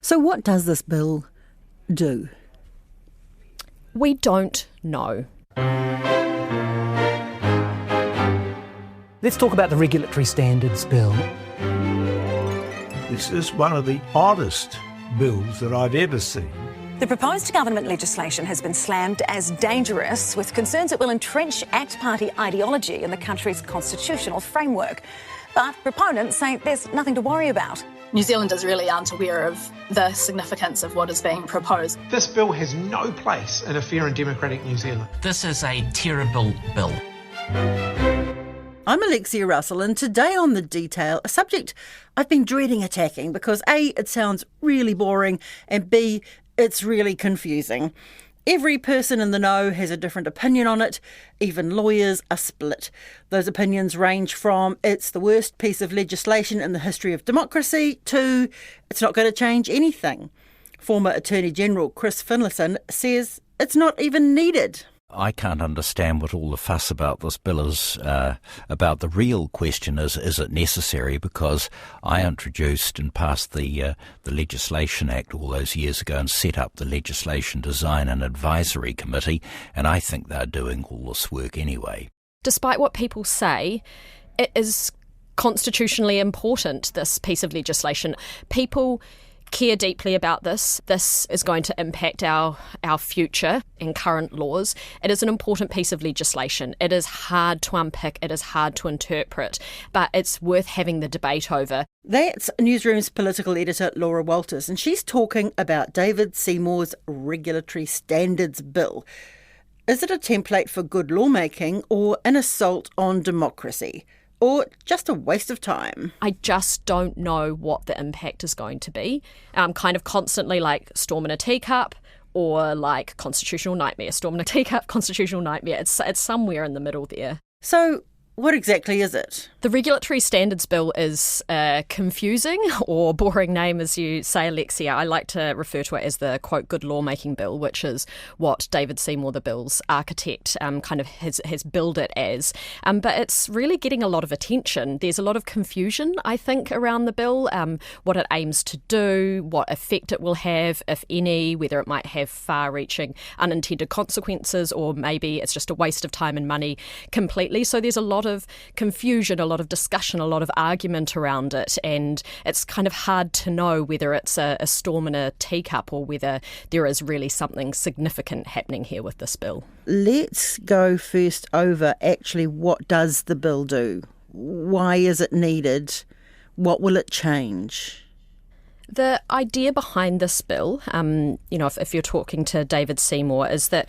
So what does this bill do? We don't know. Let's talk about the Regulatory Standards Bill. This is one of the oddest bills that I've ever seen. The proposed government legislation has been slammed as dangerous, with concerns it will entrench ACT Party ideology in the country's constitutional framework. But proponents say there's nothing to worry about. New Zealanders really aren't aware of the significance of what is being proposed. This bill has no place in a fair and democratic New Zealand. This is a terrible bill. I'm Alexia Russell, and today on The Detail, a subject I've been dreading attacking because A, it sounds really boring, and B, it's really confusing. Every person in the know has a different opinion on it. Even lawyers are split. Those opinions range from it's the worst piece of legislation in the history of democracy to it's not going to change anything. Former Attorney General Chris Finlayson says it's not even needed. I can't understand what all the fuss about this bill is about. The real question is it necessary? Because I introduced and passed the Legislation Act all those years ago and set up the Legislation Design and Advisory Committee, and I think they're doing all this work anyway. Despite what people say, it is constitutionally important, this piece of legislation. People care deeply about this. This is going to impact our future and current laws. It is an important piece of legislation. It is hard to unpick, it is hard to interpret, but it's worth having the debate over. That's Newsroom's political editor Laura Walters, and she's talking about David Seymour's Regulatory Standards Bill. Is it a template for good lawmaking or an assault on democracy? Or just a waste of time? I just don't know what the impact is going to be. Kind of constantly like storm in a teacup or like constitutional nightmare. Storm in a teacup, constitutional nightmare. It's somewhere in the middle there. So what exactly is it? The Regulatory Standards Bill is a confusing or boring name, as you say, Alexia. I like to refer to it as the, quote, good lawmaking bill, which is what David Seymour, the bill's architect, kind of has billed it as. But it's really getting a lot of attention. There's a lot of confusion, I think, around the bill, what it aims to do, what effect it will have, if any, whether it might have far-reaching unintended consequences, or maybe it's just a waste of time and money completely. So there's a lot of confusion, a lot of discussion, a lot of argument around it, and it's kind of hard to know whether it's a storm in a teacup or whether there is really something significant happening here with this bill. Let's go first over actually what does the bill do? Why is it needed? What will it change? The idea behind this bill, if you're talking to David Seymour, is that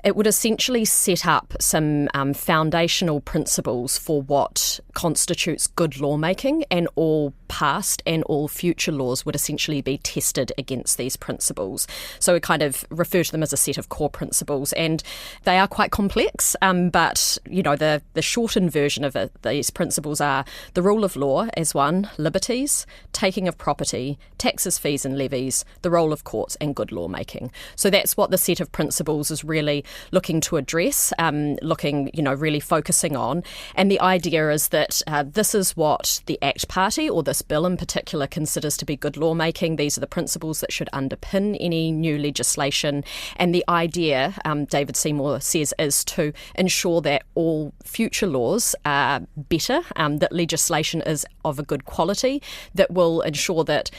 it would essentially set up some foundational principles for what constitutes good lawmaking, and all past and all future laws would essentially be tested against these principles. So we kind of refer to them as a set of core principles, and they are quite complex, but the shortened version of it, these principles are the rule of law as one, liberties, taking of property, taxes, fees and levies, the role of courts and good lawmaking. So that's what the set of principles is really looking to address, really focusing on. And the idea is that this is what the ACT Party, or this bill in particular, considers to be good lawmaking. These are the principles that should underpin any new legislation. And the idea, David Seymour says, is to ensure that all future laws are better, that legislation is of a good quality, that will ensure that,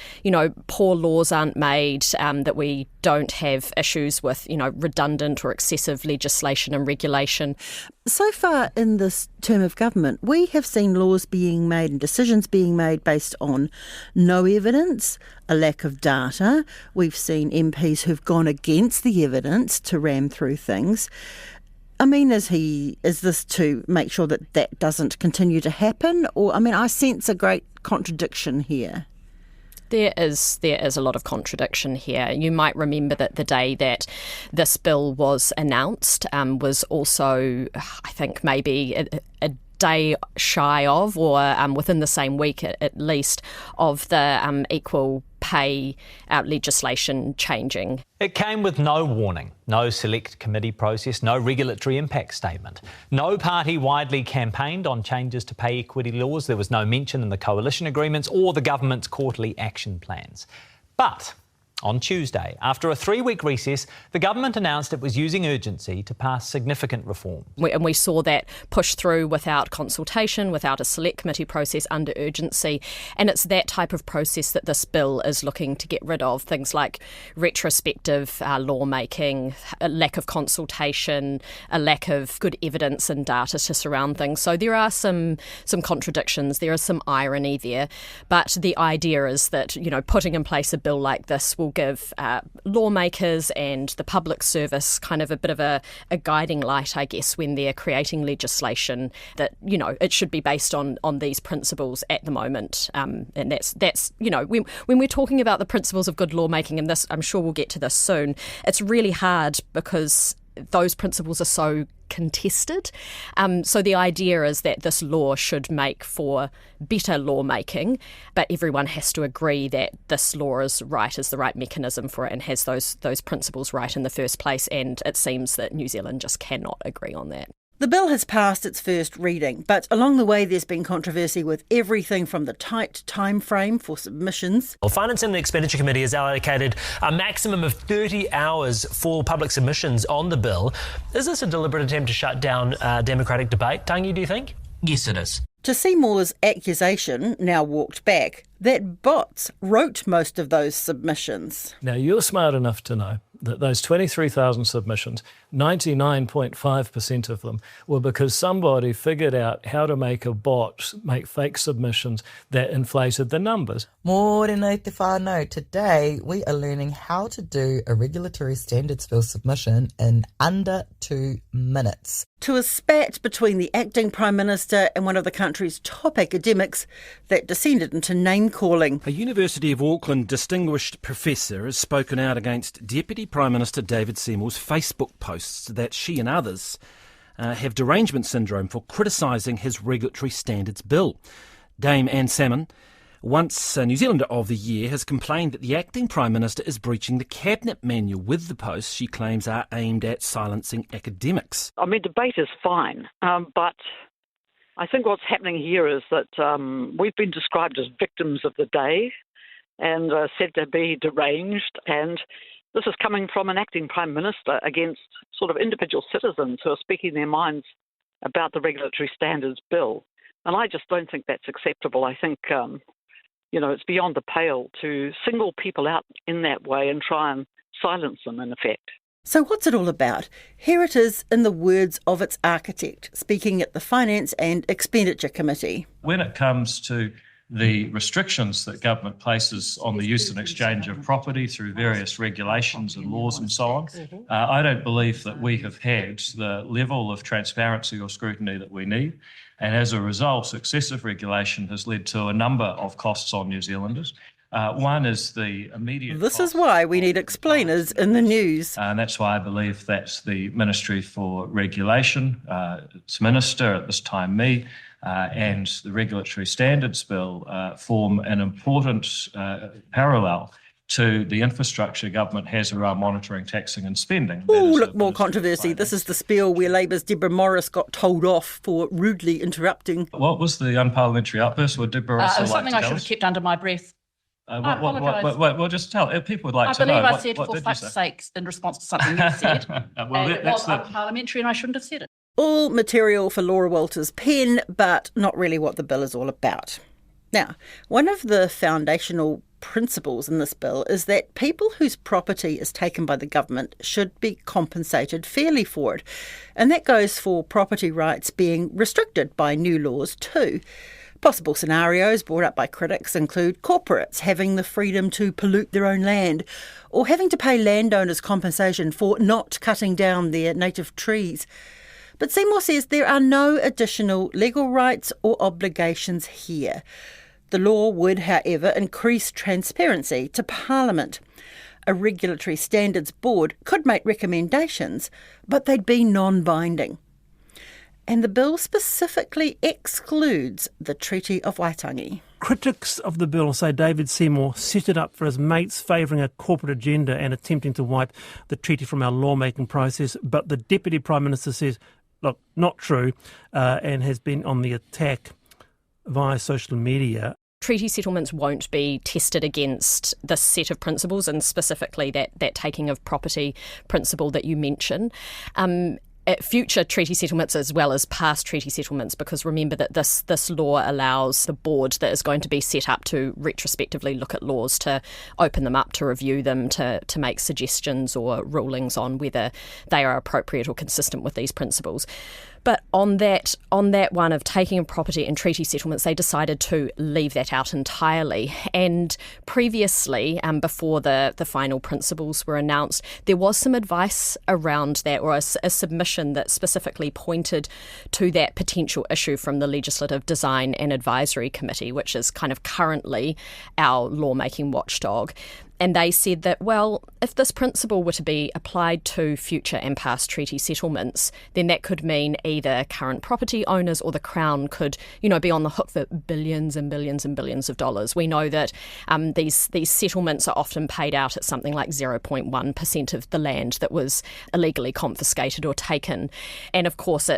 poor laws aren't made, that we don't have issues with, redundant or excessive legislation and regulation. So far in this term of government, we have seen laws being made and decisions being made based on no evidence, a lack of data. We've seen MPs who've gone against the evidence to ram through things. I mean, is this to make sure that that doesn't continue to happen? Or, I sense a great contradiction here. There is a lot of contradiction here. You might remember that the day that this bill was announced was also, I think, maybe a day shy of, or within the same week at least, of the equal pay legislation changing. It came with no warning, no select committee process, no regulatory impact statement. No party widely campaigned on changes to pay equity laws. There was no mention in the coalition agreements or the government's quarterly action plans. But On Tuesday, after a 3-week recess, the government announced it was using urgency to pass significant reforms. And we saw that push through without consultation, without a select committee process, under urgency. And it's that type of process that this bill is looking to get rid of. Things like retrospective lawmaking, a lack of consultation, a lack of good evidence and data to surround things. So there are some contradictions, there is some irony there. But the idea is that, putting in place a bill like this will give lawmakers and the public service kind of a bit of a guiding light, I guess, when they're creating legislation that, it should be based on these principles at the moment. And that's when we're talking about the principles of good lawmaking, and this, I'm sure we'll get to this soon, it's really hard because those principles are so contested. So the idea is that this law should make for better lawmaking, but everyone has to agree that this law is the right mechanism for it and has those principles right in the first place. And it seems that New Zealand just cannot agree on that. The bill has passed its first reading, but along the way there's been controversy with everything from the tight time frame for submissions. Well, Finance and Expenditure Committee has allocated a maximum of 30 hours for public submissions on the bill. Is this a deliberate attempt to shut down democratic debate, Tangi, do you think? Yes, it is. To Seymour's accusation, now walked back, that bots wrote most of those submissions. Now, you're smart enough to know that those 23,000 submissions, 99.5% of them were because somebody figured out how to make a bot make fake submissions that inflated the numbers. Mōrena te whānau, today we are learning how to do a regulatory standards bill submission in under 2 minutes. To a spat between the acting Prime Minister and one of the country's top academics that descended into name-calling. A University of Auckland distinguished professor has spoken out against Deputy Prime Minister David Seymour's Facebook posts that she and others have derangement syndrome for criticising his regulatory standards bill. Dame Anne Salmon, once New Zealander of the Year, has complained that the acting Prime Minister is breaching the Cabinet manual with the posts she claims are aimed at silencing academics. I mean, debate is fine, but I think what's happening here is that we've been described as victims of the day and said to be deranged, and this is coming from an acting Prime Minister against sort of individual citizens who are speaking their minds about the regulatory standards bill. And I just don't think that's acceptable. I think, it's beyond the pale to single people out in that way and try and silence them, in effect. So what's it all about? Here it is in the words of its architect, speaking at the Finance and Expenditure Committee. When it comes to the restrictions that government places on the use and exchange of property through various regulations and laws and so on, I don't believe that we have had the level of transparency or scrutiny that we need. And as a result, excessive regulation has led to a number of costs on New Zealanders. One is the immediate... This is why we need explainers in the news. And that's why I believe that the Ministry for Regulation, its Minister, at this time me, and the Regulatory Standards Bill form an important parallel to the infrastructure government has around monitoring, taxing and spending. Oh, look, more controversy. This is the spiel where Labour's Deborah Morris got told off for rudely interrupting. What was the unparliamentary outburst? Would Deborah Morris it was something I should have kept under my breath. Well, just tell people would like to know. I believe I said, for fuck's sake, in response to something you said. It was unparliamentary and I shouldn't have said it. All material for Laura Walter's pen, but not really what the bill is all about. Now, one of the foundational principles in this bill is that people whose property is taken by the government should be compensated fairly for it. And that goes for property rights being restricted by new laws too. Possible scenarios brought up by critics include corporates having the freedom to pollute their own land, or having to pay landowners compensation for not cutting down their native trees. But Seymour says there are no additional legal rights or obligations here. The law would, however, increase transparency to Parliament. A regulatory standards board could make recommendations, but they'd be non-binding. And the bill specifically excludes the Treaty of Waitangi. Critics of the bill say David Seymour set it up for his mates favouring a corporate agenda and attempting to wipe the treaty from our lawmaking process. But the Deputy Prime Minister says, look, not true, and has been on the attack via social media. treaty settlements won't be tested against this set of principles, and specifically that taking of property principle that you mention. At future treaty settlements as well as past treaty settlements, because remember that this law allows the board that is going to be set up to retrospectively look at laws, to open them up, to review them, to make suggestions or rulings on whether they are appropriate or consistent with these principles. But on that one of taking of property and treaty settlements, they decided to leave that out entirely. And previously, before the final principles were announced, there was some advice around that, or a submission that specifically pointed to that potential issue from the Legislative Design and Advisory Committee, which is kind of currently our lawmaking watchdog. And they said that, well, if this principle were to be applied to future and past treaty settlements, then that could mean either current property owners or the Crown could, be on the hook for billions and billions and billions of dollars. We know that these settlements are often paid out at something like 0.1% of the land that was illegally confiscated or taken. And of course,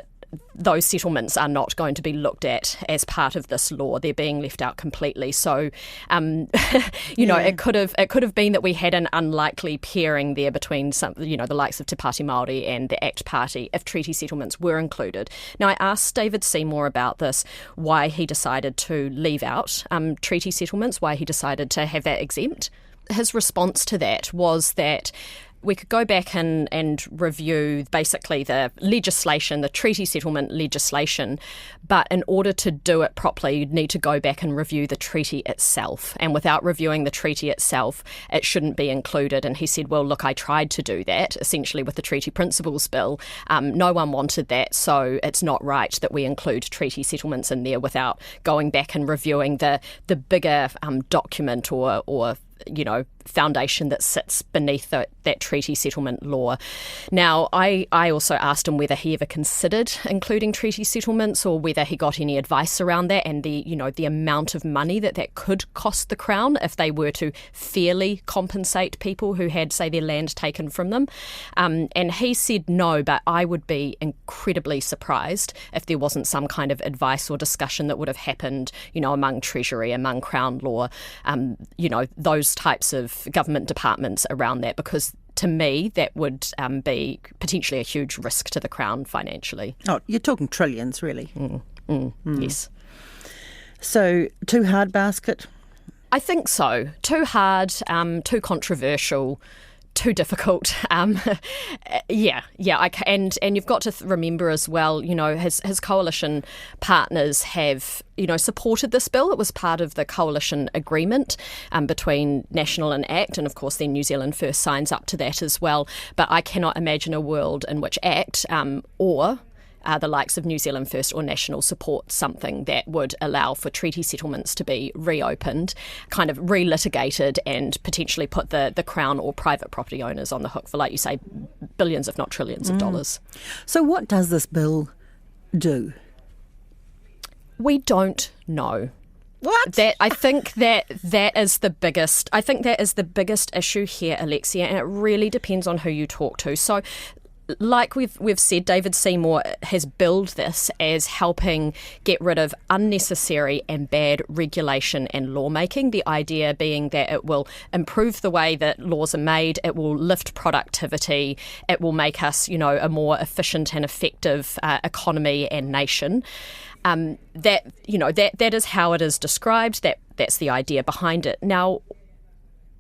those settlements are not going to be looked at as part of this law. They're being left out completely. So, it could have been that we had an unlikely pairing there between the likes of Te Pāti Māori and the ACT Party if treaty settlements were included. Now, I asked David Seymour about this, why he decided to leave out treaty settlements, why he decided to have that exempt. His response to that was that we could go back and review basically the legislation, the treaty settlement legislation, but in order to do it properly, you'd need to go back and review the treaty itself. And without reviewing the treaty itself, it shouldn't be included. And he said, well, look, I tried to do that, essentially with the Treaty Principles Bill. No one wanted that, so it's not right that we include treaty settlements in there without going back and reviewing the bigger document or foundation that sits beneath that treaty settlement law. Now, I also asked him whether he ever considered including treaty settlements or whether he got any advice around that and the amount of money that could cost the Crown if they were to fairly compensate people who had, say, their land taken from them. And he said no, but I would be incredibly surprised if there wasn't some kind of advice or discussion that would have happened, among Treasury, among Crown Law, those types of government departments around that, because to me that would be potentially a huge risk to the Crown financially. Oh, you're talking trillions, really. Yes. So, too hard basket? I think so. Too hard, too controversial, too difficult. And you've got to remember as well, his coalition partners have, supported this bill. It was part of the coalition agreement between National and ACT, and of course then New Zealand First signs up to that as well. But I cannot imagine a world in which ACT or the likes of New Zealand First or National support something that would allow for treaty settlements to be reopened, kind of relitigated, and potentially put the Crown or private property owners on the hook for, like you say, billions if not trillions of dollars. So what does this bill do? We don't know. What? I think that is the biggest. I think that is the biggest issue here, Alexia, and it really depends on who you talk to. So, like we've said, David Seymour has billed this as helping get rid of unnecessary and bad regulation and lawmaking, the idea being that it will improve the way that laws are made, it will lift productivity, it will make us, a more efficient and effective economy and nation. That is how it is described, that's the idea behind it. Now,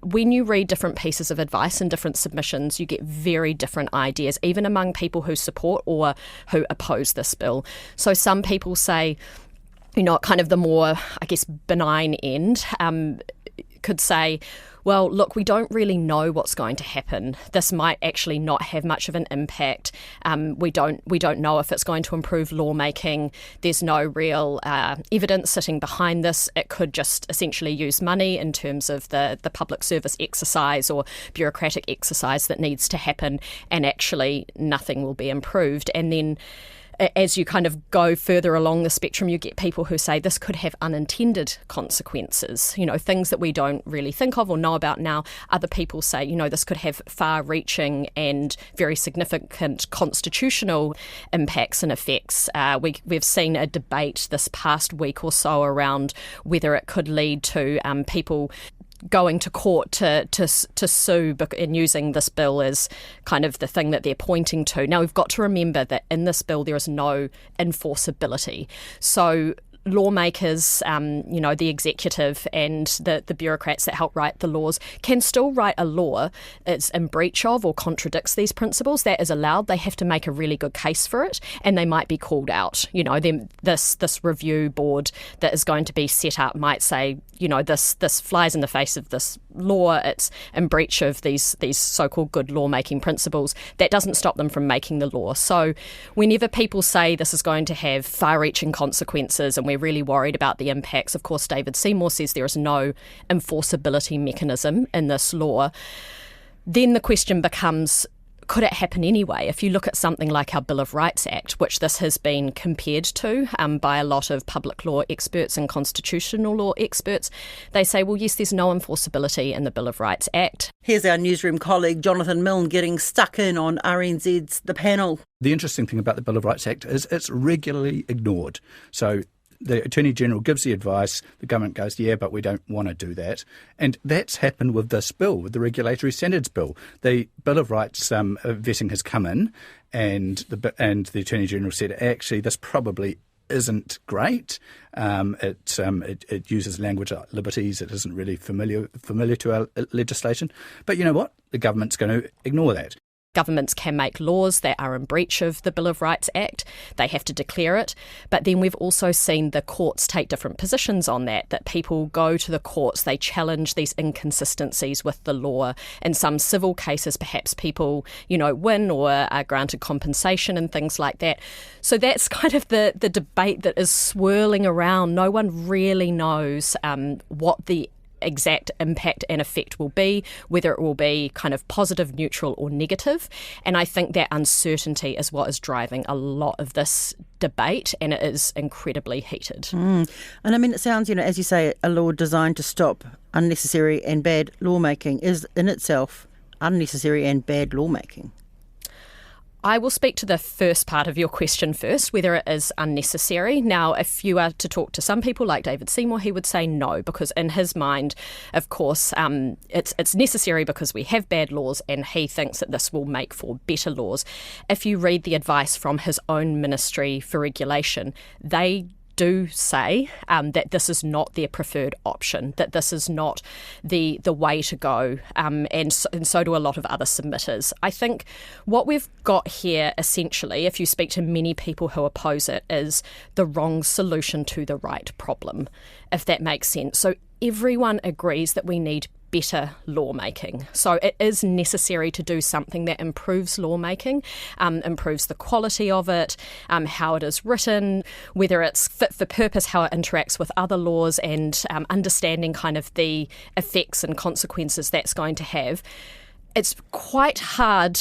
when you read different pieces of advice and different submissions, you get very different ideas, even among people who support or who oppose this bill. So some people say, kind of the more, I guess, benign end, could say, well, look, we don't really know what's going to happen. This might actually not have much of an impact. We don't know if it's going to improve lawmaking. There's no real evidence sitting behind this. It could just essentially use money in terms of the public service exercise or bureaucratic exercise that needs to happen, and actually nothing will be improved. And then as you kind of go further along the spectrum, you get people who say this could have unintended consequences, things that we don't really think of or know about now. Other people say, this could have far-reaching and very significant constitutional impacts and effects. We've seen a debate this past week or so around whether it could lead to people going to court to sue and using this bill as kind of the thing that they're pointing to. Now, we've got to remember that in this bill there is no enforceability. So lawmakers, the executive and the bureaucrats that help write the laws can still write a law that's in breach of or contradicts these principles. That is allowed. They have to make a really good case for it, and they might be called out. This review board that is going to be set up might say, this flies in the face of this law. It's in breach of these so-called good lawmaking principles. That doesn't stop them from making the law. So whenever people say this is going to have far-reaching consequences and we're really worried about the impacts, of course, David Seymour says there is no enforceability mechanism in this law. Then the question becomes, could it happen anyway? If you look at something like our Bill of Rights Act, which this has been compared to by a lot of public law experts and constitutional law experts, they say, well, yes, there's no enforceability in the Bill of Rights Act. Here's our newsroom colleague Jonathan Milne getting stuck in on RNZ's The Panel. The interesting thing about the Bill of Rights Act is it's regularly ignored. So the Attorney-General gives the advice, the government goes, yeah, but we don't want to do that. And that's happened with this bill, with the Regulatory Standards Bill. The Bill of Rights vetting has come in, and the Attorney-General said, actually, this probably isn't great. It uses language like liberties. It isn't really familiar to our legislation. But you know what? The government's going to ignore that. Governments can make laws that are in breach of the Bill of Rights Act. They have to declare it. But then we've also seen the courts take different positions on that people go to the courts, they challenge these inconsistencies with the law. In some civil cases, perhaps people, win or are granted compensation and things like that. So that's kind of the debate that is swirling around. No one really knows what the exact impact and effect will be, whether it will be kind of positive, neutral or negative. And I think that uncertainty is what is driving a lot of this debate, and it is incredibly heated. And I mean, it sounds, as you say, a law designed to stop unnecessary and bad lawmaking is in itself unnecessary and bad lawmaking. I will speak to the first part of your question first, whether it is unnecessary. Now, if you are to talk to some people like David Seymour, he would say no, because in his mind, of course, it's necessary because we have bad laws, and he thinks that this will make for better laws. If you read the advice from his own Ministry for Regulation, they do say that this is not their preferred option, that this is not the way to go, and so do a lot of other submitters. I think what we've got here, essentially, if you speak to many people who oppose it, is the wrong solution to the right problem, if that makes sense. So everyone agrees that we need better lawmaking. So it is necessary to do something that improves lawmaking, improves the quality of it, how it is written, whether it's fit for purpose, how it interacts with other laws, and understanding kind of the effects and consequences that's going to have. It's quite hard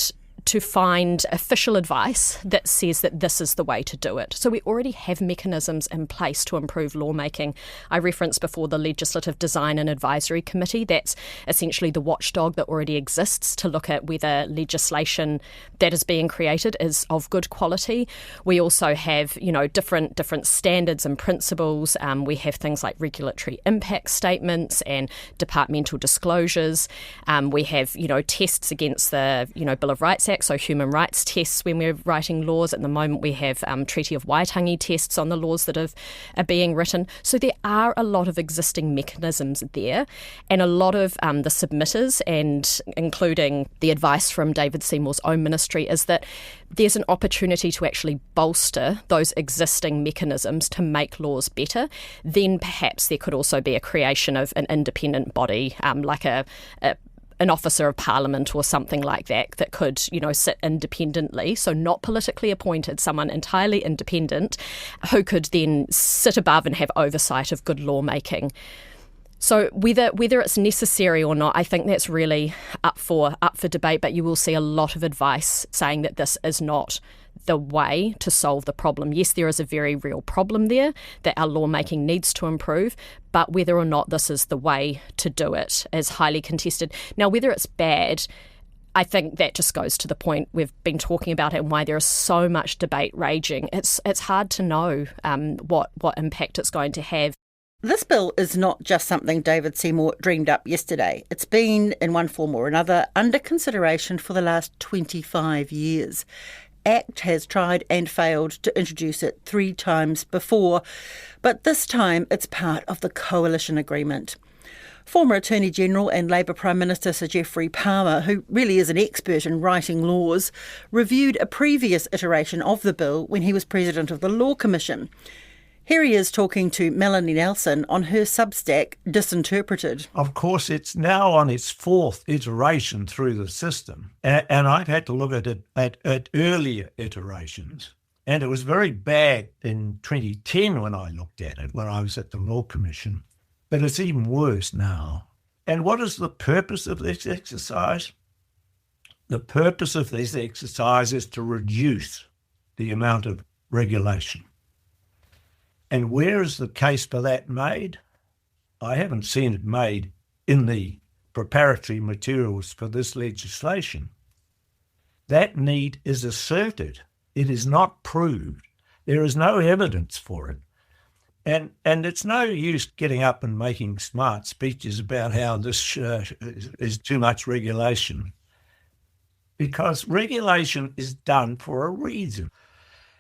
to find official advice that says that this is the way to do it. So we already have mechanisms in place to improve lawmaking. I referenced before the Legislative Design and Advisory Committee. That's essentially the watchdog that already exists to look at whether legislation that is being created is of good quality. We also have, different standards and principles. We have things like regulatory impact statements and departmental disclosures. We have, tests against the, Bill of Rights Act, so human rights tests when we're writing laws. At the moment, we have Treaty of Waitangi tests on the laws that are being written. So there are a lot of existing mechanisms there, and a lot of the submitters, and including the advice from David Seymour's own ministry, is that there's an opportunity to actually bolster those existing mechanisms to make laws better. Then perhaps there could also be a creation of an independent body, like an officer of parliament or something like that could, sit independently, so not politically appointed, someone entirely independent, who could then sit above and have oversight of good lawmaking. So whether it's necessary or not, I think that's really up for debate, but you will see a lot of advice saying that this is not the way to solve the problem. Yes, there is a very real problem there that our lawmaking needs to improve, but whether or not this is the way to do it is highly contested. Now, whether it's bad, I think that just goes to the point we've been talking about and why there is so much debate raging. It's hard to know what impact it's going to have. This bill is not just something David Seymour dreamed up yesterday. It's been, in one form or another, under consideration for the last 25 years. ACT has tried and failed to introduce it 3 times before, but this time it's part of the coalition agreement. Former Attorney-General and Labour Prime Minister Sir Geoffrey Palmer, who really is an expert in writing laws, reviewed a previous iteration of the bill when he was President of the Law Commission. Here he is talking to Melanie Nelson on her Substack, Disinterpreted. Of course, it's now on its 4th iteration through the system. And I've had to look at it at earlier iterations. And it was very bad in 2010 when I looked at it, when I was at the Law Commission. But it's even worse now. And what is the purpose of this exercise? The purpose of this exercise is to reduce the amount of regulation. And where is the case for that made? I haven't seen it made in the preparatory materials for this legislation. That need is asserted. It is not proved. There is no evidence for it. And it's no use getting up and making smart speeches about how this is too much regulation, because regulation is done for a reason.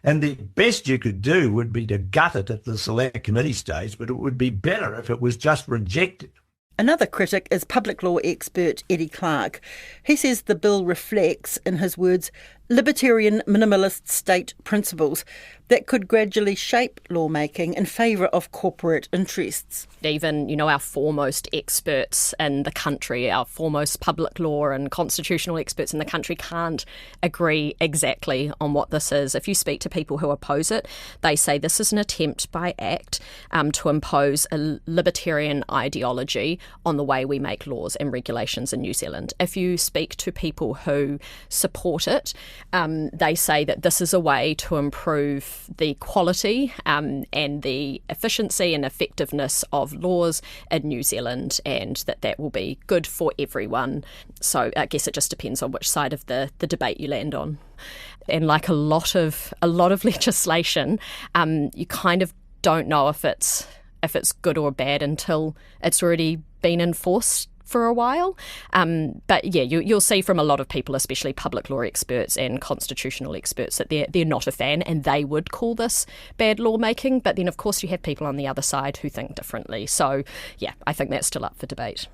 And the best you could do would be to gut it at the select committee stage, but it would be better if it was just rejected. Another critic is public law expert Eddie Clark. He says the bill reflects, in his words, libertarian minimalist state principles that could gradually shape lawmaking in favour of corporate interests. Even, our foremost experts in the country, our foremost public law and constitutional experts in the country can't agree exactly on what this is. If you speak to people who oppose it, they say this is an attempt by ACT to impose a libertarian ideology on the way we make laws and regulations in New Zealand. If you speak to people who support it, they say that this is a way to improve the quality and the efficiency and effectiveness of laws in New Zealand, and that will be good for everyone. So I guess it just depends on which side of the debate you land on. And like a lot of legislation, you kind of don't know if it's good or bad until it's already been enforced for a while. But yeah, you'll see from a lot of people, especially public law experts and constitutional experts, that they're not a fan and they would call this bad lawmaking. But then, of course, you have people on the other side who think differently. So, yeah, I think that's still up for debate.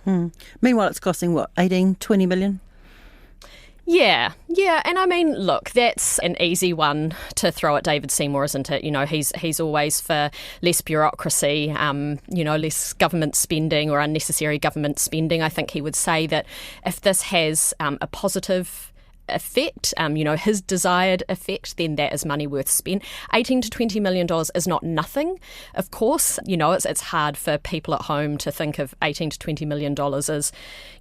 Meanwhile, it's costing, 18-20 million? Yeah. And I mean, look, that's an easy one to throw at David Seymour, isn't it? He's always for less bureaucracy, less government spending or unnecessary government spending. I think he would say that if this has a positive effect, his desired effect, then that is money worth spent. $18 to $20 million is not nothing, of course. It's hard for people at home to think of $18 to $20 million as,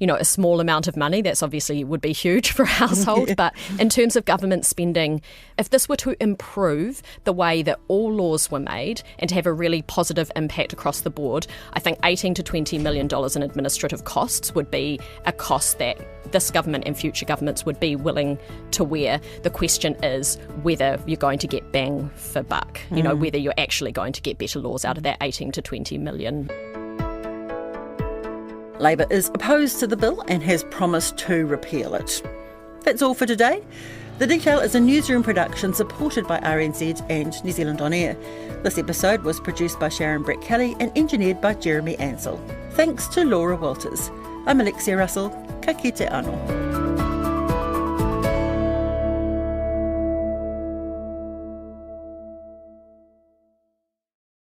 a small amount of money. That's obviously would be huge for a household. Yeah. But in terms of government spending, if this were to improve the way that all laws were made and to have a really positive impact across the board, I think $18 to $20 million in administrative costs would be a cost that this government and future governments would be willing to wear. The question is whether you're going to get bang for buck, whether you're actually going to get better laws out of that 18 to 20 million. Labour is opposed to the bill and has promised to repeal it. That's all for today. The Detail is a newsroom production supported by RNZ and New Zealand On Air. This episode was produced by Sharon Brett Kelly and engineered by Jeremy Ansell. Thanks to Laura Walters. I'm Alexia Russell. Ka kite anō.